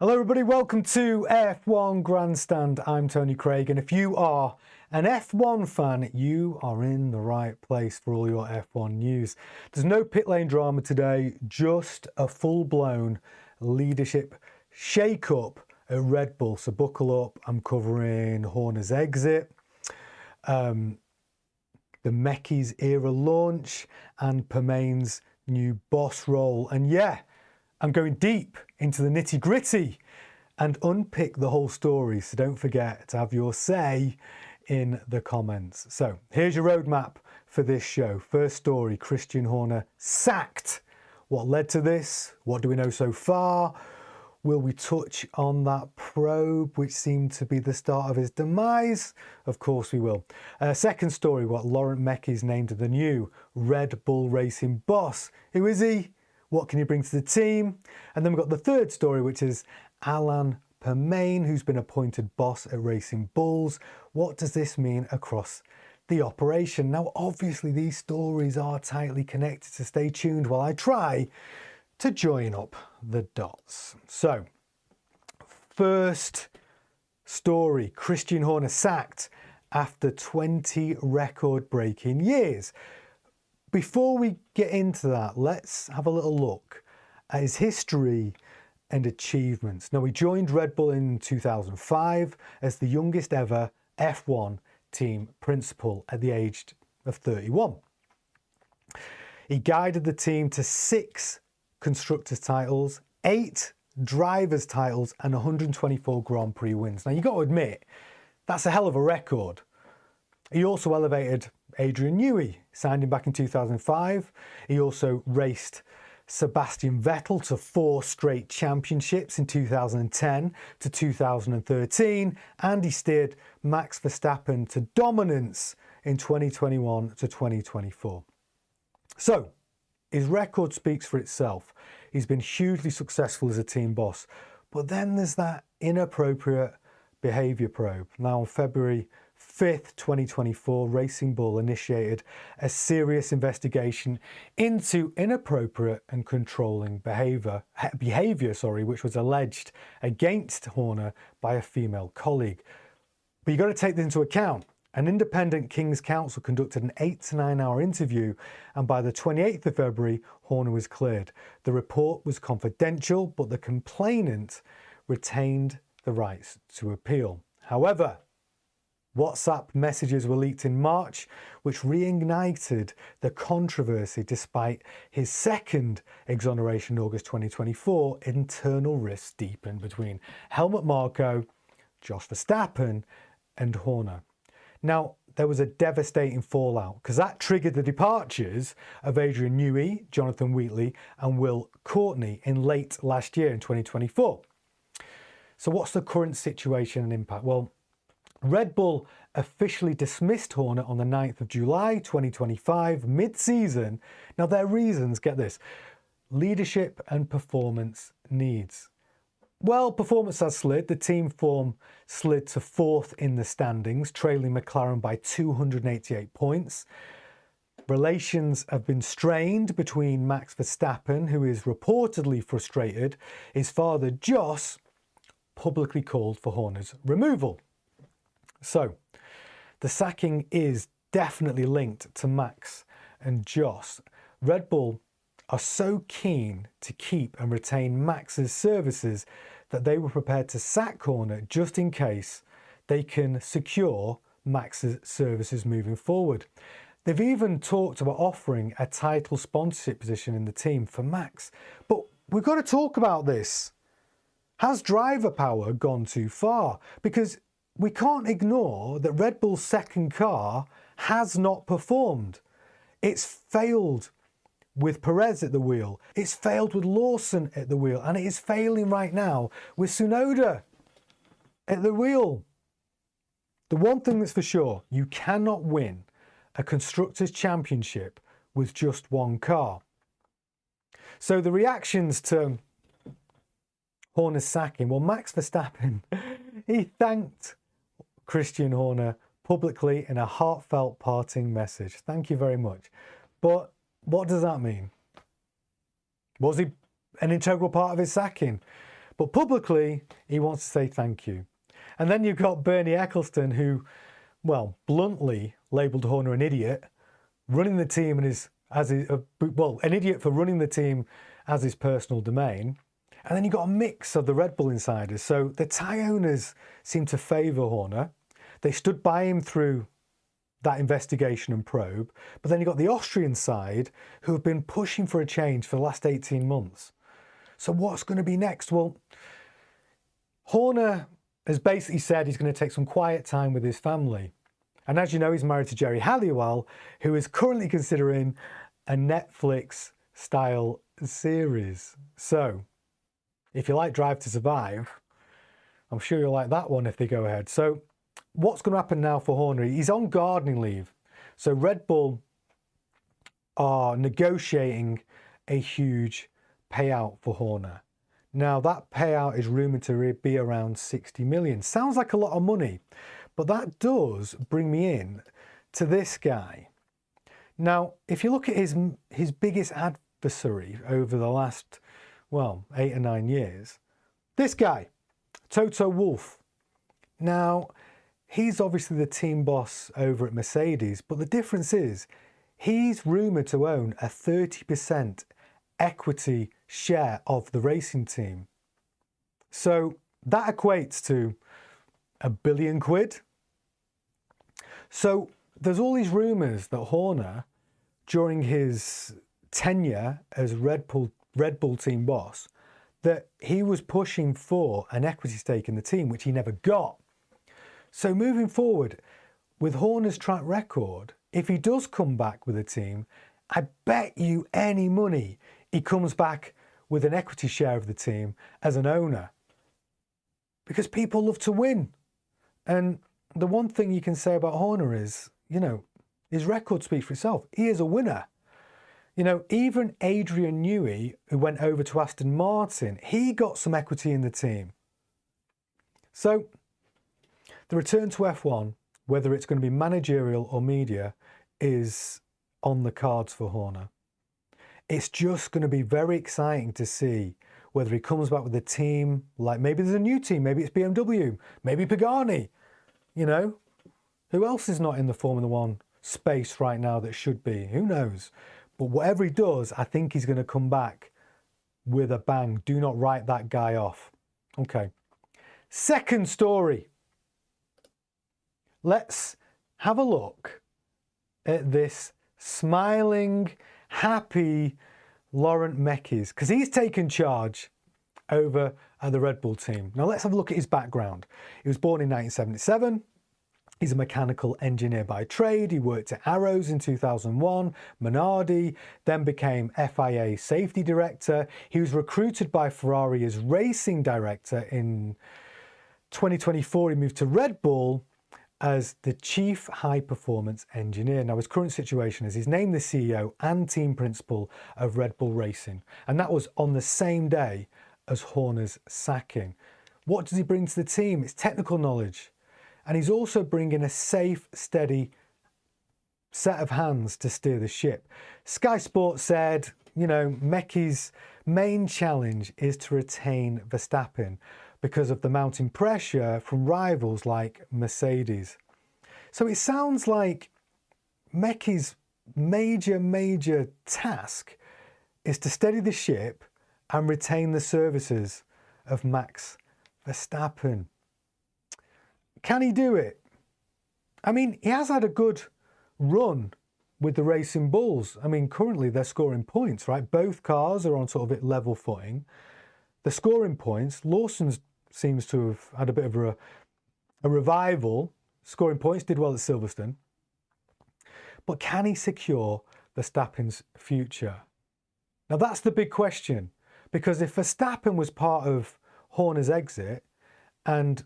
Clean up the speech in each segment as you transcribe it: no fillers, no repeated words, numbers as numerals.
Hello everybody, welcome to F1 Grandstand. I'm Tony Craig, and if you are an F1 fan, you are in the right place for all your F1 news. There's no pit lane drama today, just a full-blown leadership shake-up at Red Bull. So buckle up, I'm covering Horner's exit, the Mekies era launch, and Permane's new boss role. And yeah, I'm going deep into the nitty gritty and unpick the whole story. So don't forget to have your say in the comments. So here's your roadmap for this show. First story, Christian Horner sacked. What led to this? What do we know so far? Will we touch on that probe, which seemed to be the start of his demise? Of course we will. Second story, what Laurent Mekies named the new Red Bull Racing boss. Who is he? What can he bring to the team? And then we've got the third story, which is Alain Permane, who's been appointed boss at Racing Bulls. What does this mean across the operation? Now, obviously, these stories are tightly connected, so stay tuned while I try to join up the dots. So, first story, Christian Horner sacked after 20 record-breaking years. Before we get into that, let's have a little look at his history and achievements. Now, he joined Red Bull in 2005 as the youngest ever F1 team principal at the age of 31. He guided the team to 6 constructors titles, 8 drivers titles, and 124 Grand Prix wins. Now, you've got to admit, that's a hell of a record. He also elevated Adrian Newey, signed him back in 2005. He also raced Sebastian Vettel to 4 straight championships in 2010 to 2013, and he steered Max Verstappen to dominance in 2021 to 2024. So, his record speaks for itself. He's been hugely successful as a team boss, but then there's that inappropriate behaviour probe. Now, on February 5th, 2024, Racing Bull initiated a serious investigation into inappropriate and controlling behaviour, which was alleged against Horner by a female colleague. But you've got to take this into account. An independent King's Counsel conducted an 8 to 9 hour interview, and by the 28th of February, Horner was cleared. The report was confidential, but the complainant retained the rights to appeal. However, WhatsApp messages were leaked in March, which reignited the controversy despite his second exoneration in August 2024. Internal rifts deepened between Helmut Marko, Jos Verstappen, and Horner. Now, there was a devastating fallout because that triggered the departures of Adrian Newey, Jonathan Wheatley, and Will Courtney in late last year in 2024. So what's the current situation and impact? Well, Red Bull officially dismissed Horner on the 9th of July 2025, mid-season. Now, their reasons, get this, leadership and performance needs. Well, performance has slid. The team form slid to 4th in the standings, trailing McLaren by 288 points. Relations have been strained between Max Verstappen, who is reportedly frustrated. His father, Jos, publicly called for Horner's removal. So, the sacking is definitely linked to Max and Jos. Red Bull are so keen to keep and retain Max's services that they were prepared to sack Horner just in case they can secure Max's services moving forward. They've even talked about offering a title sponsorship position in the team for Max. But we've got to talk about this. Has driver power gone too far? Because we can't ignore that Red Bull's second car has not performed. It's failed with Perez at the wheel. It's failed with Lawson at the wheel. And it is failing right now with Tsunoda at the wheel. The one thing that's for sure, you cannot win a Constructors' Championship with just one car. So the reactions to Horner's sacking, well, Max Verstappen, he thanked Christian Horner publicly in a heartfelt parting message. Thank you very much. But what does that mean? Was he an integral part of his sacking? But publicly, he wants to say thank you. And then you've got Bernie Ecclestone, who, well, bluntly labelled Horner an idiot, running the team an idiot for running the team as his personal domain. And then you've got a mix of the Red Bull insiders. So the Thai owners seem to favour Horner. They stood by him through that investigation and probe. But then you've got the Austrian side who have been pushing for a change for the last 18 months. So what's going to be next? Well, Horner has basically said he's going to take some quiet time with his family. And as you know, he's married to Geri Halliwell, who is currently considering a Netflix-style series. So if you like Drive to Survive, I'm sure you'll like that one if they go ahead. So what's going to happen now for Horner? He's on gardening leave. So Red Bull are negotiating a huge payout for Horner. Now that payout is rumoured to be around 60 million. Sounds like a lot of money, but that does bring me in to this guy. Now, if you look at his biggest adversary over the last, well, 8 or 9 years, this guy, Toto Wolff. Now, he's obviously the team boss over at Mercedes, but the difference is he's rumoured to own a 30% equity share of the racing team. So that equates to £1 billion. So there's all these rumours that Horner, during his tenure as Red Bull team boss, that he was pushing for an equity stake in the team, which he never got. So moving forward, with Horner's track record, if he does come back with a team, I bet you any money he comes back with an equity share of the team as an owner. Because people love to win. And the one thing you can say about Horner is, you know, his record speaks for itself. He is a winner. You know, even Adrian Newey, who went over to Aston Martin, he got some equity in the team. So the return to F1, whether it's going to be managerial or media, is on the cards for Horner. It's just going to be very exciting to see whether he comes back with a team, like maybe there's a new team, maybe it's BMW, maybe Pagani, you know? Who else is not in the Formula One space right now that should be? Who knows? But whatever he does, I think he's going to come back with a bang. Do not write that guy off. Okay. Second story. Let's have a look at this smiling, happy Laurent Mekies, because he's taken charge over at the Red Bull team. Now let's have a look at his background. He was born in 1977. He's a mechanical engineer by trade. He worked at Arrows in 2001, Minardi, then became FIA safety director. He was recruited by Ferrari as racing director. In 2024, he moved to Red Bull as the chief high performance engineer. Now his current situation is he's named the CEO and team principal of Red Bull Racing. And that was on the same day as Horner's sacking. What does he bring to the team? It's technical knowledge. And he's also bringing a safe, steady set of hands to steer the ship. Sky Sports said, you know, Mekies' main challenge is to retain Verstappen because of the mounting pressure from rivals like Mercedes. So it sounds like Mekies' major task is to steady the ship and retain the services of Max Verstappen. Can he do it? I mean, he has had a good run with the Racing Bulls. I mean, currently they're scoring points, right? Both cars are on sort of level footing. They're scoring points. Lawson seems to have had a bit of a revival, scoring points, did well at Silverstone. But can he secure Verstappen's future? Now that's the big question, because if Verstappen was part of Horner's exit and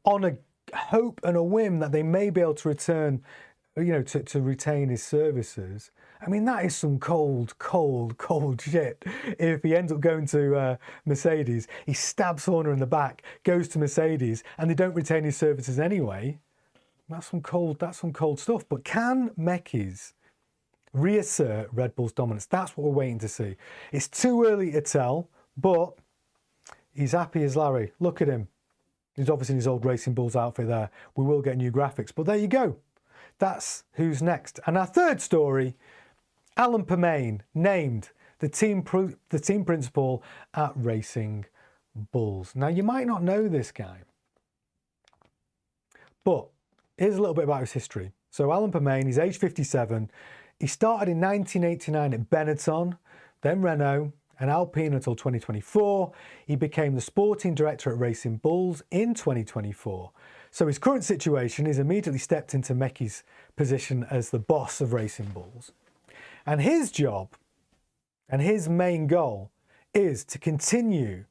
on a hope and a whim that they may be able to return, you know, to retain his services, I mean, that is some cold shit. If he ends up going to Mercedes, he stabs Horner in the back, goes to Mercedes, and they don't retain his services anyway. That's some cold stuff. But can Mekies reassert Red Bull's dominance? That's what we're waiting to see. It's too early to tell But he's happy as Larry. Look at him. He's obviously in his old Racing Bulls outfit there. We will get new graphics, but there you go. That's who's next. And our third story, Alan Permane named the team principal at Racing Bulls. Now, you might not know this guy, but here's a little bit about his history. So Alan Permane, he's age 57. He started in 1989 at Benetton, then Renault, and Alpine until 2024. He became the sporting director at Racing Bulls in 2024. So his current situation is immediately stepped into Mekies' position as the boss of Racing Bulls. And his job and his main goal is to continue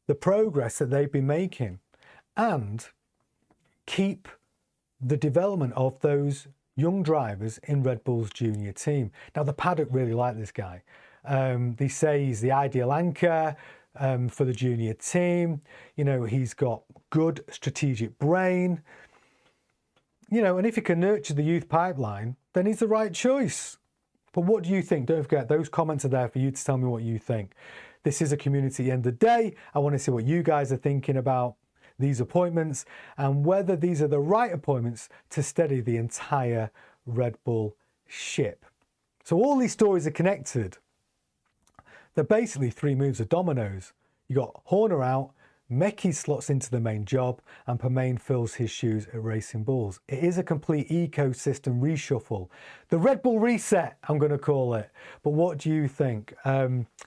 the progress that they've been making and keep the development of those young drivers in Red Bull's junior team. Now, the paddock really like this guy. They say he's the ideal anchor for the junior team. You know, he's got good strategic brain. You know, and if he can nurture the youth pipeline, then he's the right choice. But what do you think? Don't forget, those comments are there for you to tell me what you think. This is a community at the end of the day. I want to see what you guys are thinking about these appointments and whether these are the right appointments to steady the entire Red Bull ship. So all these stories are connected. They're basically three moves of dominoes. You got Horner out, Mekies slots into the main job, and Permane fills his shoes at Racing Bulls. It is a complete ecosystem reshuffle. The Red Bull reset, I'm going to call it. But what do you think?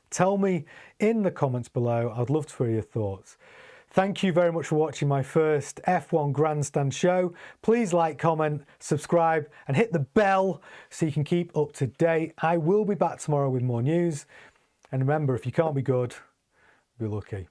Tell me in the comments below. I'd love to hear your thoughts. Thank you very much for watching my first F1 Grandstand show. Please like, comment, subscribe, and hit the bell so you can keep up to date. I will be back tomorrow with more news. And remember, if you can't be good, be lucky.